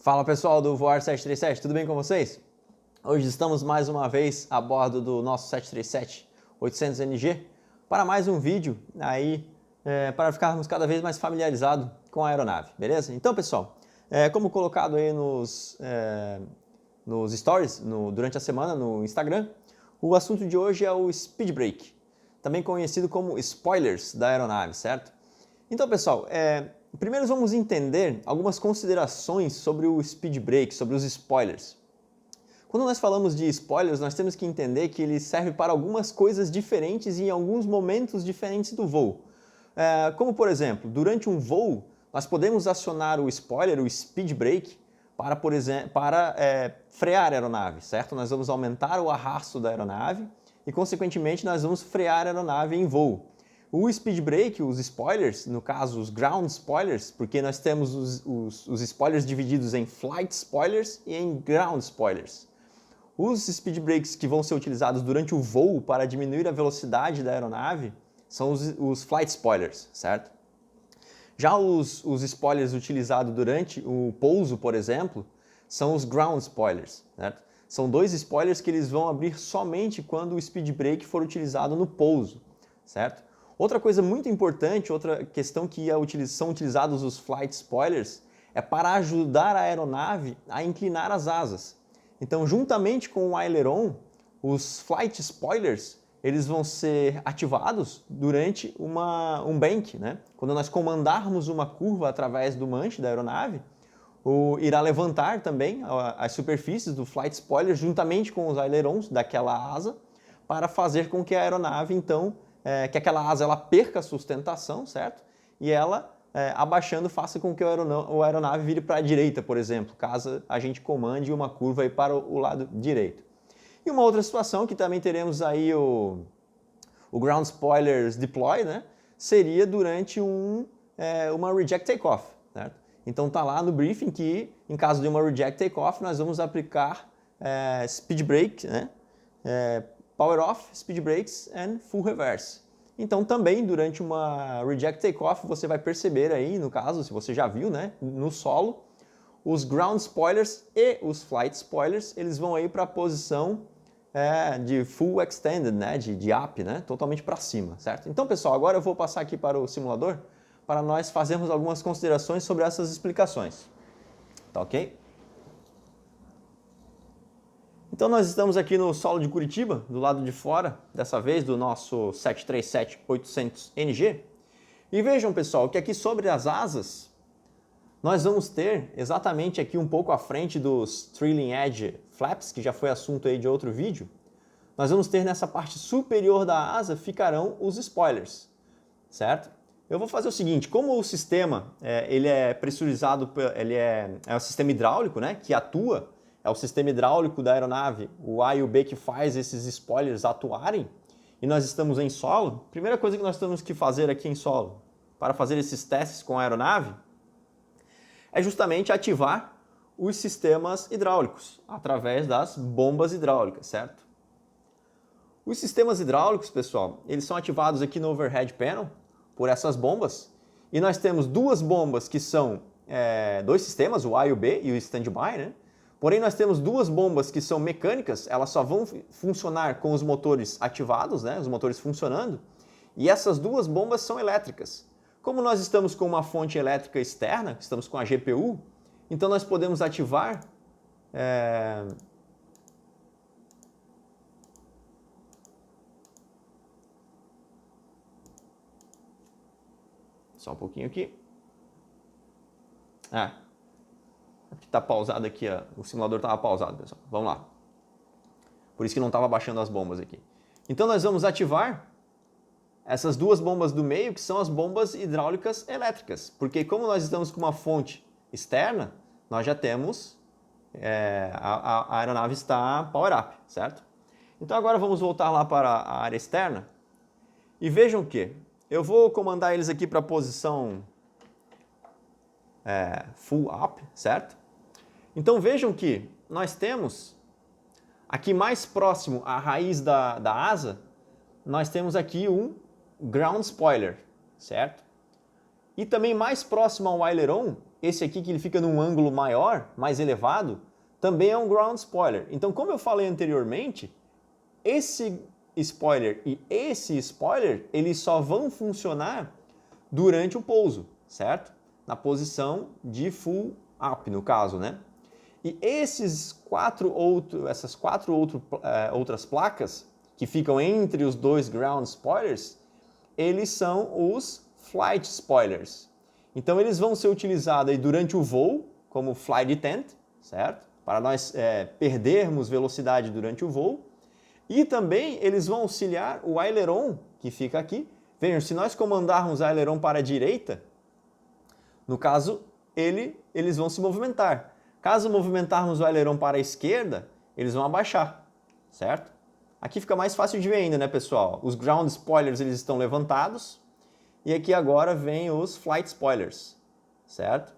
Fala pessoal do Voar 737, tudo bem com vocês? Hoje estamos mais uma vez a bordo do nosso 737-800NG para mais um vídeo aí para ficarmos cada vez mais familiarizados com a aeronave, beleza? Então pessoal, como colocado aí nos stories durante a semana no Instagram, o assunto de hoje é o speed brake, também conhecido como spoilers da aeronave, certo? Então pessoal, primeiro vamos entender algumas considerações sobre o speed brake, sobre os spoilers. Quando nós falamos de spoilers, nós temos que entender que ele serve para algumas coisas diferentes e em alguns momentos diferentes do voo. Como por exemplo, durante um voo, nós podemos acionar o spoiler, o speed brake, para, por exemplo, frear a aeronave, certo? Nós vamos aumentar o arrasto da aeronave e, consequentemente, nós vamos frear a aeronave em voo. O speed brake, os spoilers, no caso os ground spoilers, porque nós temos os spoilers divididos em flight spoilers e em ground spoilers. Os speed brakes que vão ser utilizados durante o voo para diminuir a velocidade da aeronave são os flight spoilers, certo? Já os spoilers utilizados durante o pouso, por exemplo, são os ground spoilers, certo? São dois spoilers que eles vão abrir somente quando o speed brake for utilizado no pouso, certo? Outra coisa muito importante, outra questão que são utilizados os flight spoilers é para ajudar a aeronave a inclinar as asas. Então, juntamente com o aileron, os flight spoilers eles vão ser ativados durante um bank, né? Quando nós comandarmos uma curva através do manche da aeronave, irá levantar também as superfícies do flight spoiler juntamente com os ailerons daquela asa para fazer com que a aeronave, então, que aquela asa ela perca a sustentação, certo? E ela, abaixando, faça com que a aeronave vire para a direita, por exemplo, caso a gente comande uma curva aí para o lado direito. E uma outra situação que também teremos aí o ground spoilers deploy, né? Seria durante uma reject takeoff, certo? Então tá lá no briefing que em caso de uma reject takeoff nós vamos aplicar speed brake, né? Power off, speed brakes and full reverse. Então também durante uma reject takeoff você vai perceber aí, no caso, se você já viu, né, no solo, os ground spoilers e os flight spoilers, eles vão aí para a posição de full extended, né, de up, né, totalmente para cima, certo? Então pessoal, agora eu vou passar aqui para o simulador para nós fazermos algumas considerações sobre essas explicações. Tá ok? Então nós estamos aqui no solo de Curitiba, do lado de fora, dessa vez do nosso 737-800NG. E vejam pessoal, que aqui sobre as asas, nós vamos ter exatamente aqui um pouco à frente dos Trailing Edge Flaps, que já foi assunto aí de outro vídeo, nós vamos ter nessa parte superior da asa ficarão os spoilers, certo? Eu vou fazer o seguinte, como o sistema ele é pressurizado, ele é um sistema hidráulico, né, que atua, é o sistema hidráulico da aeronave, o A e o B que faz esses spoilers atuarem, e nós estamos em solo, a primeira coisa que nós temos que fazer aqui em solo, para fazer esses testes com a aeronave, é justamente ativar os sistemas hidráulicos, através das bombas hidráulicas, certo? Os sistemas hidráulicos, pessoal, eles são ativados aqui no overhead panel, por essas bombas, e nós temos duas bombas que são dois sistemas, o A e o B, e o standby, né? Porém, nós temos duas bombas que são mecânicas, elas só vão funcionar com os motores ativados, né, os motores funcionando, e essas duas bombas são elétricas. Como nós estamos com uma fonte elétrica externa, estamos com a GPU, então nós podemos ativar só um pouquinho aqui. Está pausado aqui, o simulador estava pausado, pessoal. Vamos lá. Por isso que não estava baixando as bombas aqui. Então nós vamos ativar essas duas bombas do meio, que são as bombas hidráulicas elétricas. Porque como nós estamos com uma fonte externa, nós já temos, a aeronave está power up, certo? Então agora vamos voltar lá para a área externa. E vejam que eu vou comandar eles aqui para a posição full up, certo? Então vejam que nós temos aqui mais próximo à raiz da asa, nós temos aqui um ground spoiler, certo? E também mais próximo ao aileron, esse aqui que ele fica num ângulo maior, mais elevado, também é um ground spoiler. Então, como eu falei anteriormente, esse spoiler e esse spoiler, eles só vão funcionar durante o pouso, certo? Na posição de full up, no caso, né? E essas quatro outras placas que ficam entre os dois ground spoilers, eles são os flight spoilers. Então eles vão ser utilizados aí durante o voo como flight detent, certo? Para nós perdermos velocidade durante o voo. E também eles vão auxiliar o aileron que fica aqui. Vejam, se nós comandarmos o aileron para a direita, no caso, eles vão se movimentar. Caso movimentarmos o aileron para a esquerda, eles vão abaixar, certo? Aqui fica mais fácil de ver ainda, né, pessoal? Os ground spoilers eles estão levantados e aqui agora vem os flight spoilers, certo?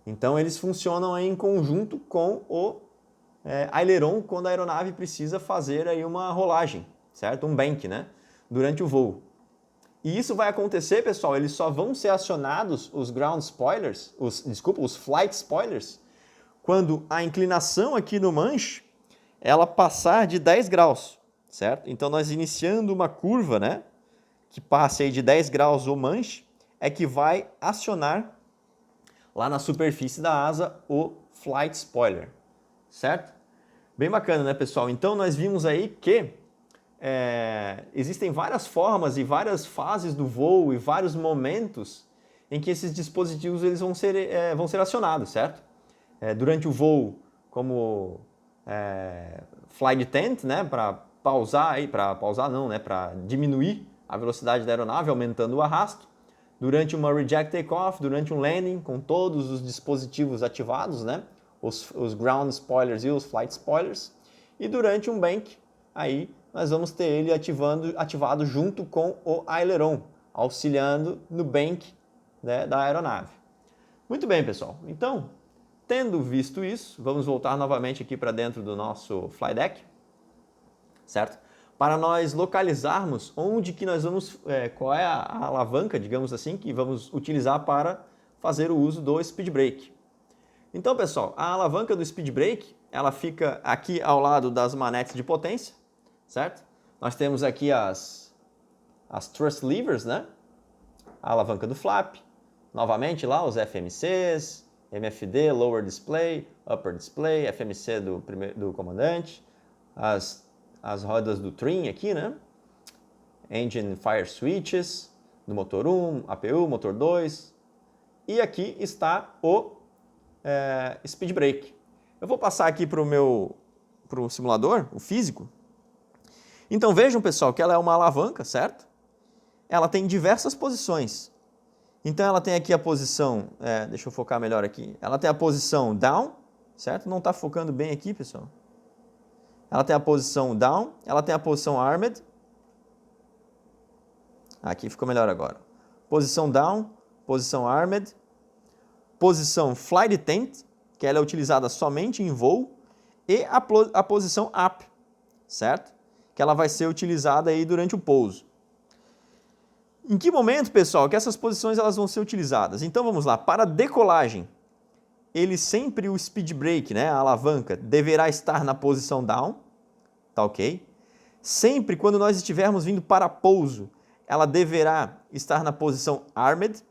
Então eles funcionam aí em conjunto com o aileron quando a aeronave precisa fazer aí uma rolagem, certo? Um bank, né? Durante o voo. E isso vai acontecer, pessoal, eles só vão ser acionados, os ground spoilers, os flight spoilers, quando a inclinação aqui no manche, ela passar de 10 graus, certo? Então, nós iniciando uma curva, né, que passe aí de 10 graus o manche, é que vai acionar lá na superfície da asa o flight spoiler, certo? Bem bacana, né, pessoal? Então, nós vimos aí que existem várias formas e várias fases do voo e vários momentos em que esses dispositivos eles vão ser acionados, certo? Durante o voo, como flight detent, né, para diminuir a velocidade da aeronave, aumentando o arrasto. Durante uma reject takeoff, durante um landing, com todos os dispositivos ativados, né, os ground spoilers e os flight spoilers. E durante um bank, aí nós vamos ter ele ativado junto com o aileron, auxiliando no bank, né, da aeronave. Muito bem, pessoal. Então, tendo visto isso, vamos voltar novamente aqui para dentro do nosso flight deck, certo? Para nós localizarmos onde que nós vamos, qual é a alavanca, digamos assim, que vamos utilizar para fazer o uso do speed brake. Então, pessoal, a alavanca do speed brake, ela fica aqui ao lado das manetes de potência, certo? Nós temos aqui as thrust levers, né? A alavanca do flap, novamente lá os FMCs, MFD, Lower Display, Upper Display, FMC do comandante, as rodas do trim aqui, né? Engine Fire Switches, do motor 1, APU, motor 2, e aqui está o Speed Brake. Eu vou passar aqui para o simulador, o físico. Então vejam, pessoal, que ela é uma alavanca, certo? Ela tem diversas posições. Então ela tem aqui a posição, deixa eu focar melhor aqui. Ela tem a posição down, certo? Não está focando bem aqui, pessoal. Ela tem a posição down, ela tem a posição armed. Aqui ficou melhor agora. Posição down, posição armed, posição flight detent, que ela é utilizada somente em voo, e a posição up, certo? Que ela vai ser utilizada aí durante o pouso. Em que momento, pessoal, que essas posições elas vão ser utilizadas? Então vamos lá, para decolagem, o speed brake, né, a alavanca, deverá estar na posição down, tá ok? Sempre quando nós estivermos vindo para pouso, ela deverá estar na posição armed.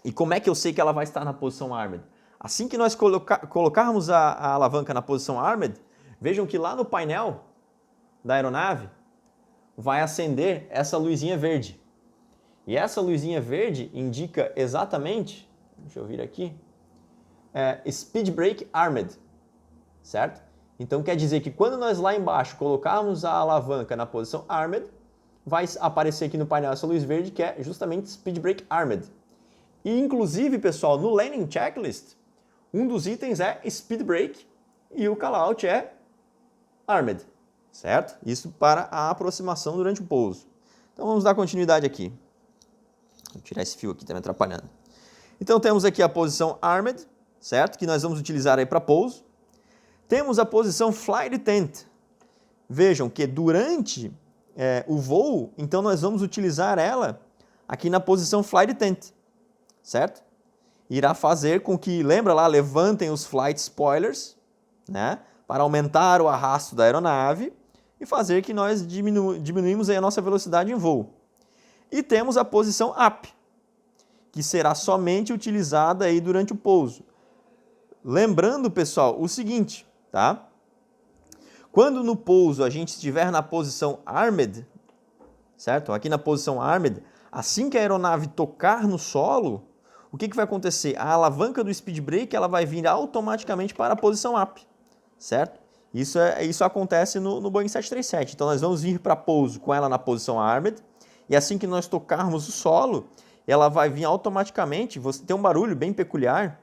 E como é que eu sei que ela vai estar na posição armed? Assim que nós colocarmos a alavanca na posição armed, vejam que lá no painel da aeronave vai acender essa luzinha verde. E essa luzinha verde indica exatamente, deixa eu vir aqui, Speed Brake Armed, certo? Então quer dizer que quando nós lá embaixo colocarmos a alavanca na posição Armed, vai aparecer aqui no painel essa luz verde que é justamente Speed Brake Armed. E inclusive, pessoal, no Landing Checklist, um dos itens é Speed Brake e o callout é Armed, certo? Isso para a aproximação durante o pouso. Então vamos dar continuidade aqui. Vou tirar esse fio aqui, está me atrapalhando. Então temos aqui a posição Armed, certo? Que nós vamos utilizar aí para pouso. Temos a posição Flight Detent. Vejam que durante o voo, então nós vamos utilizar ela aqui na posição Flight Detent, certo? irá fazer com que, lembra lá, levantem os flight spoilers, né, para aumentar o arrasto da aeronave e fazer que nós diminuímos aí a nossa velocidade em voo. E temos a posição up, que será somente utilizada aí durante o pouso. Lembrando, pessoal, o seguinte, tá? Quando no pouso a gente estiver na posição armed, certo? Aqui na posição armed, assim que a aeronave tocar no solo, o que vai acontecer? A alavanca do speed brake ela vai vir automaticamente para a posição up, certo? Isso acontece no Boeing 737. Então nós vamos vir para pouso com ela na posição armed e assim que nós tocarmos o solo, ela vai vir automaticamente. Você tem um barulho bem peculiar.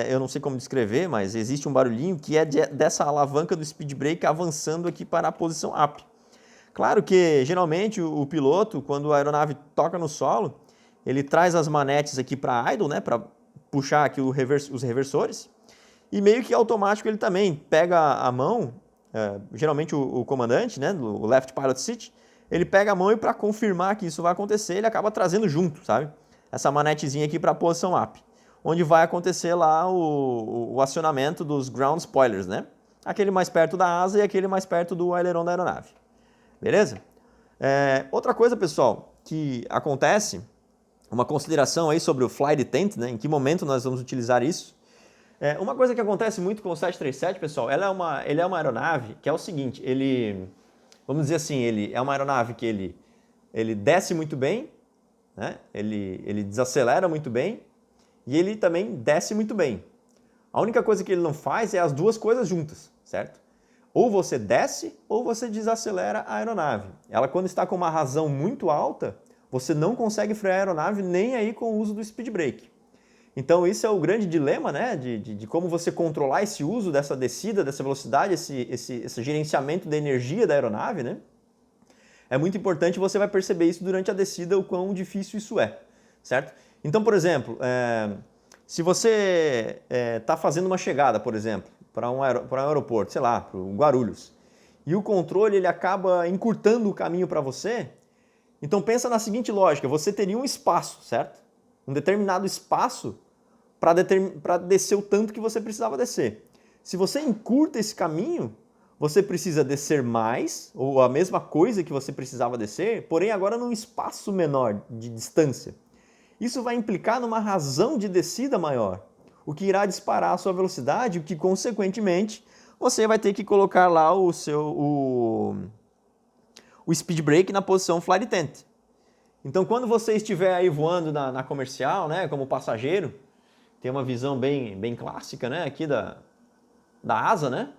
Eu não sei como descrever, mas existe um barulhinho que é dessa alavanca do speed brake avançando aqui para a posição up. Claro que, geralmente, o piloto, quando a aeronave toca no solo, ele traz as manetes aqui para idle, né, para puxar aqui os reversores, e meio que automático ele também pega a mão, geralmente o comandante, né, o left pilot seat, ele pega a mão e para confirmar que isso vai acontecer, ele acaba trazendo junto, sabe? Essa manetezinha aqui para a posição up, onde vai acontecer lá o acionamento dos ground spoilers, né? Aquele mais perto da asa e aquele mais perto do aileron da aeronave. Beleza? Outra coisa, pessoal, que acontece, uma consideração aí sobre o flight detent, né? Em que momento nós vamos utilizar isso. Uma coisa que acontece muito com o 737, pessoal, ele é uma aeronave que é o seguinte, vamos dizer assim, ele é uma aeronave que ele desce muito bem, né? Ele desacelera muito bem, e ele também desce muito bem. A única coisa que ele não faz é as duas coisas juntas, certo? Ou você desce ou você desacelera a aeronave. Ela, quando está com uma razão muito alta, você não consegue frear a aeronave nem aí com o uso do speed brake. Então, isso é o grande dilema, né? De como você controlar esse uso dessa descida, dessa velocidade, esse gerenciamento da energia da aeronave, né? É muito importante, você vai perceber isso durante a descida, o quão difícil isso é, certo? Então, por exemplo, se você está fazendo uma chegada, por exemplo, para um aeroporto, sei lá, para o Guarulhos, e o controle ele acaba encurtando o caminho para você, então pensa na seguinte lógica, você teria um espaço, certo? Um determinado espaço para descer o tanto que você precisava descer. Se você encurta esse caminho, você precisa descer mais, ou a mesma coisa que você precisava descer, porém agora num espaço menor de distância. Isso vai implicar numa razão de descida maior, o que irá disparar a sua velocidade, o que consequentemente você vai ter que colocar lá o speed brake na posição flight detent. Então quando você estiver aí voando na comercial, né, como passageiro, tem uma visão bem clássica, né, aqui da asa, né?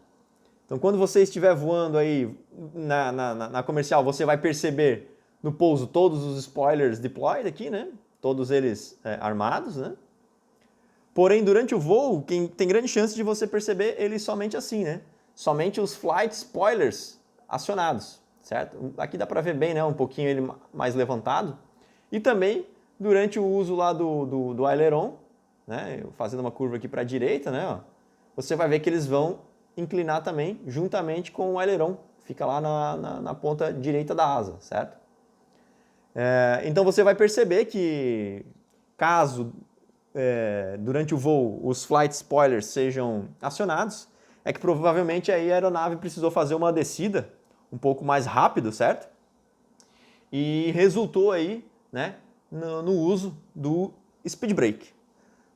Então quando você estiver voando aí na comercial, você vai perceber no pouso todos os spoilers deployed aqui, né? Todos eles armados, né? Porém, durante o voo, tem grande chance de você perceber eles somente assim, né? Somente os flight spoilers acionados, certo? Aqui dá para ver bem, né? Um pouquinho ele mais levantado. E também, durante o uso lá do aileron, né? Fazendo uma curva aqui para a direita, né? Ó, você vai ver que eles vão inclinar também, juntamente com o aileron. Fica lá na ponta direita da asa, certo? Então você vai perceber que caso durante o voo os flight spoilers sejam acionados, é que provavelmente aí a aeronave precisou fazer uma descida um pouco mais rápido, certo? E resultou aí, né, no uso do speed brake.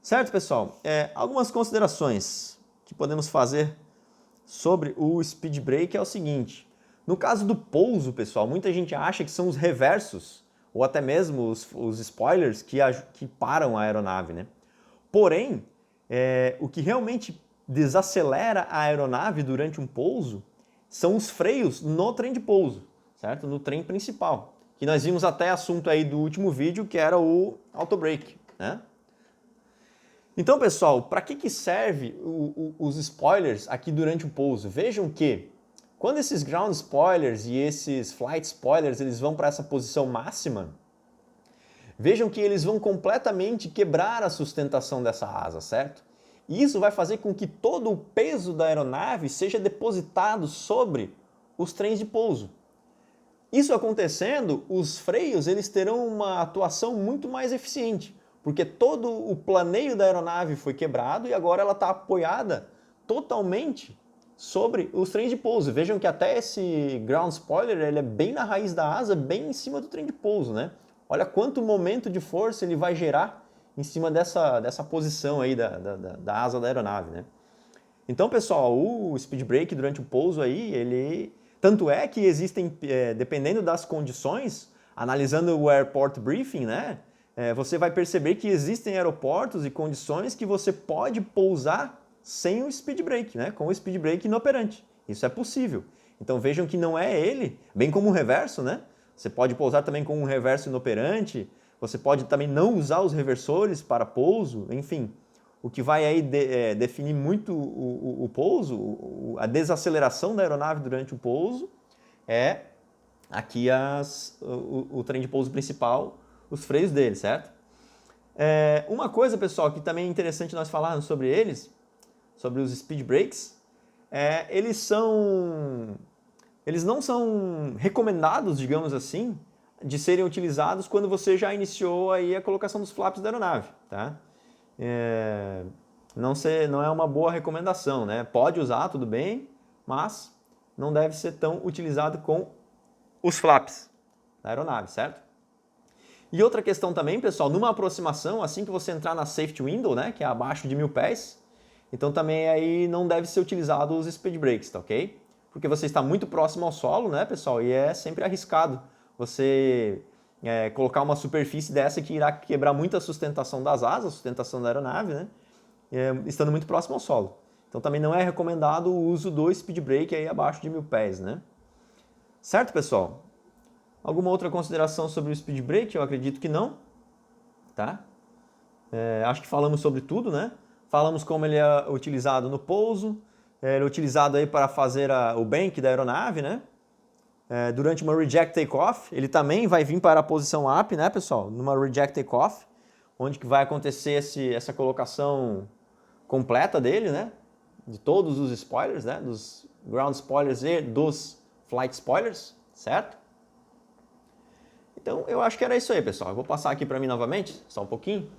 Certo, pessoal? Algumas considerações que podemos fazer sobre o speed brake é o seguinte. No caso do pouso, pessoal, muita gente acha que são os reversos ou até mesmo os spoilers que param a aeronave, né? Porém, o que realmente desacelera a aeronave durante um pouso são os freios no trem de pouso, certo? No trem principal, que nós vimos até assunto aí do último vídeo, que era o auto brake, né? Então, pessoal, para que serve os spoilers aqui durante o pouso? Vejam que quando esses ground spoilers e esses flight spoilers eles vão para essa posição máxima, vejam que eles vão completamente quebrar a sustentação dessa asa, certo? E isso vai fazer com que todo o peso da aeronave seja depositado sobre os trens de pouso. Isso acontecendo, os freios eles terão uma atuação muito mais eficiente, porque todo o planeio da aeronave foi quebrado e agora ela está apoiada totalmente sobre os trens de pouso. Vejam que até esse ground spoiler ele é bem na raiz da asa, bem em cima do trem de pouso, né? Olha quanto momento de força ele vai gerar em cima dessa posição aí da asa da aeronave, né? Então, pessoal, o speed brake durante o pouso aí, ele... Tanto é que existem, dependendo das condições, analisando o airport briefing, né? Você vai perceber que existem aeroportos e condições que você pode pousar sem o speed brake, né? Com o speed brake inoperante. Isso é possível. Então vejam que não é ele, bem como o reverso, né? Você pode pousar também com um reverso inoperante, você pode também não usar os reversores para pouso, enfim. O que vai aí definir muito o pouso, a desaceleração da aeronave durante o pouso, é aqui o trem de pouso principal, os freios dele, certo? Uma coisa, pessoal, que também é interessante nós falarmos sobre eles, sobre os speed brakes, eles não são recomendados, digamos assim, de serem utilizados quando você já iniciou aí a colocação dos flaps da aeronave, tá? Não é uma boa recomendação, né? Pode usar, tudo bem, mas não deve ser tão utilizado com os flaps da aeronave, certo? E outra questão também, pessoal, numa aproximação, assim que você entrar na safety window, né, que é abaixo de 1000 pés, então também aí não deve ser utilizado os speed brakes, tá ok? Porque você está muito próximo ao solo, né, pessoal, e é sempre arriscado você colocar uma superfície dessa que irá quebrar muito a sustentação das asas, a sustentação da aeronave, né, estando muito próximo ao solo. Então também não é recomendado o uso do speed brake aí abaixo de 1000 pés, né? Certo, pessoal? Alguma outra consideração sobre o speed brake? Eu acredito que não, tá? Acho que falamos sobre tudo, né? Falamos como ele é utilizado no pouso, ele é utilizado aí para fazer o bank da aeronave, né? Durante uma reject takeoff, ele também vai vir para a posição up, né, pessoal? Numa reject takeoff, onde que vai acontecer essa colocação completa dele, né? De todos os spoilers, né? Dos ground spoilers e dos flight spoilers, certo? Então, eu acho que era isso aí, pessoal. Eu vou passar aqui para mim novamente, só um pouquinho.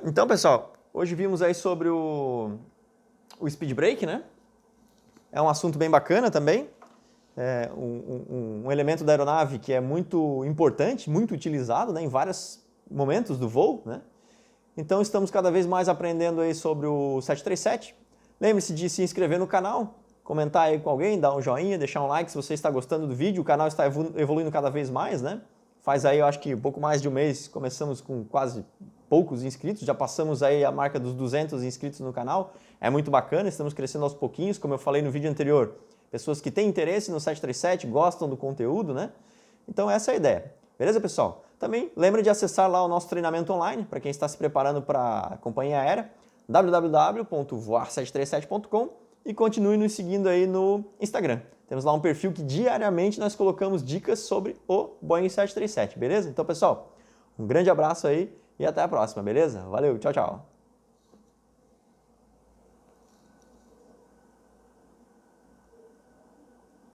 Então, pessoal, hoje vimos aí sobre o speed brake, né? É um assunto bem bacana também. Um elemento da aeronave que é muito importante, muito utilizado, né, em vários momentos do voo, né? Então estamos cada vez mais aprendendo aí sobre o 737. Lembre-se de se inscrever no canal, comentar aí com alguém, dar um joinha, deixar um like se você está gostando do vídeo. O canal está evoluindo cada vez mais, né? Faz aí, eu acho que um pouco mais de um mês, começamos com quase poucos inscritos, já passamos aí a marca dos 200 inscritos no canal. É muito bacana, estamos crescendo aos pouquinhos, como eu falei no vídeo anterior. Pessoas que têm interesse no 737, gostam do conteúdo, né? Então essa é a ideia. Beleza, pessoal? Também lembre de acessar lá o nosso treinamento online, para quem está se preparando para a companhia aérea, www.voar737.com, e continue nos seguindo aí no Instagram. Temos lá um perfil que diariamente nós colocamos dicas sobre o Boeing 737, beleza? Então, pessoal, um grande abraço aí e até a próxima, beleza? Valeu, tchau, tchau!